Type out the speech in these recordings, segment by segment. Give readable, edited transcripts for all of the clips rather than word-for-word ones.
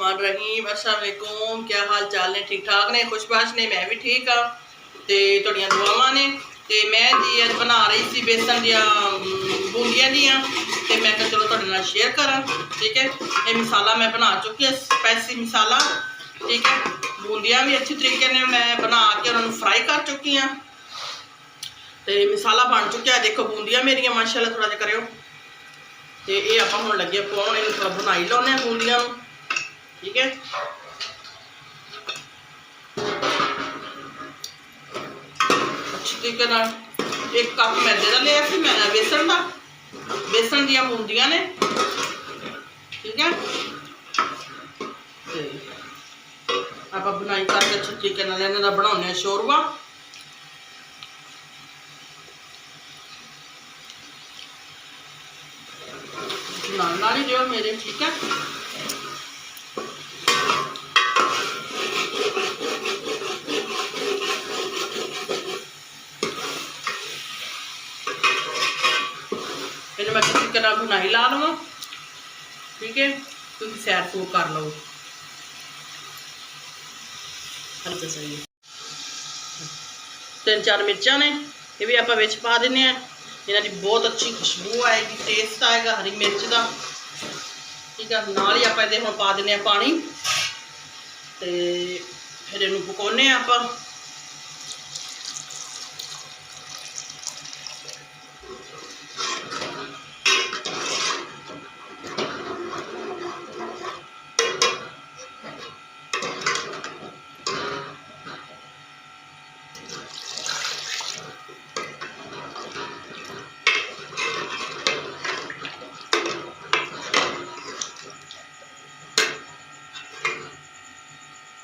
बिस्मिल्लाहिर्रहमानिर्रहीम। अस्सलाम वालेकुम। क्या हाल चाल ने? ठीक ठाक ने? खुशबाश ने? मैं भी ठीक हाँ। तो तुहाड़ियां दुआवां ने। तो मैं जी अज बना रही थी बेसन दियां बूंदियां दियां। तो मैं कहा चलो तुहाडे नाल शेयर करा। ठीक है, ये मसाला मैं बना चुकी है, स्पाइसी मसाला। ठीक है, बूंदियां भी अच्छी तरीके ने मैं बना के उन्होंने फ्राई कर चुकी हाँ। तो मसाला बन चुका है। देखो बूंदियां मेरिया माशाल्लाह, थोड़ा जिहा करियो। तो ये आप हम लगे पाउन, इन थोड़ा बनाई लाने बूंदियां। ठीक है, अच्छी तरीके एक कप मैदे का लिया सी मैं, बेसन का, बेसन दियां बूंदियां ने। ठीक है, आप बनाई करके अच्छे तरीके इन्हां दा बनाउने शोरबा। नाल ही जो मेरे। ठीक है, इन मैं अच्छी तरीके बनाई ला लवा। ठीक है, तुम सैर सूर कर लो। हल्का सही 3-4 मिर्चा ने, ये भी आप विच पा देने। इन्हां दी बहुत अच्छी खुशबू आएगी, टेस्ट आएगा हरी मिर्च का। ठीक है, नाल ही आप इहदे हुण पा देने पानी। तो फिर इहनूं पकाउने आप।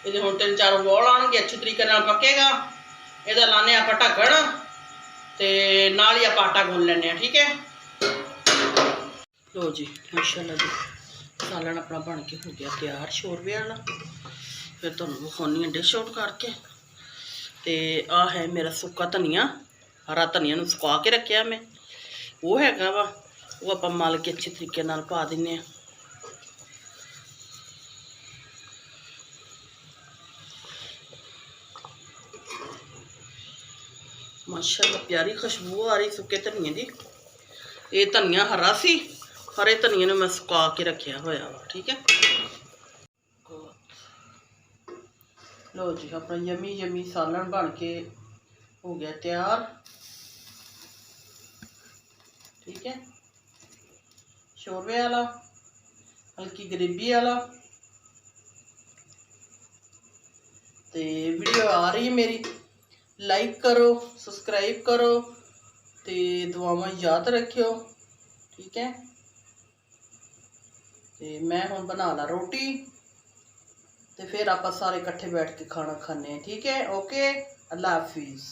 ये हम 3-4 बॉल आएंगे, अच्छी तरीके पकेगा। यदा लाने आप ढक्कन, तो नाल ही आप आटा गूंद लें। ठीक है, लो जी माशाल्लाह जी, सालन अपना बन के हो गया तैयार शोरबे वाला। फिर तुहानूं विखाउणी डिश आउट करके। तो आ है मेरा सुक्का धनिया, हरा धनिया नूं सुका के रखिया मैं, वो हैगा वा, वो आप मल के अच्छे तरीके नाल पा दिंने। माशाल्लाह प्यारी खुशबू आ रही सुके धनिए की। ये धनिया हरा सी, हरे धनिए ने मैं सुका के रखिया होया वा। ठीक है, लो जी अपना यमी यमी सालन बन के हो गया तैयार। ठीक है, शोरबे वाला, हल्की ग्रेवी वाला। तो वीडियो आ रही है मेरी, लाइक करो, सब्सक्राइब करो, तो दुआवां याद रखियो। ठीक है, तो मैं हुण बना ला रोटी, तो फिर आप सारे इकट्ठे बैठ के खाना खाने। ठीक है, ओके, अल्लाह हाफिज़।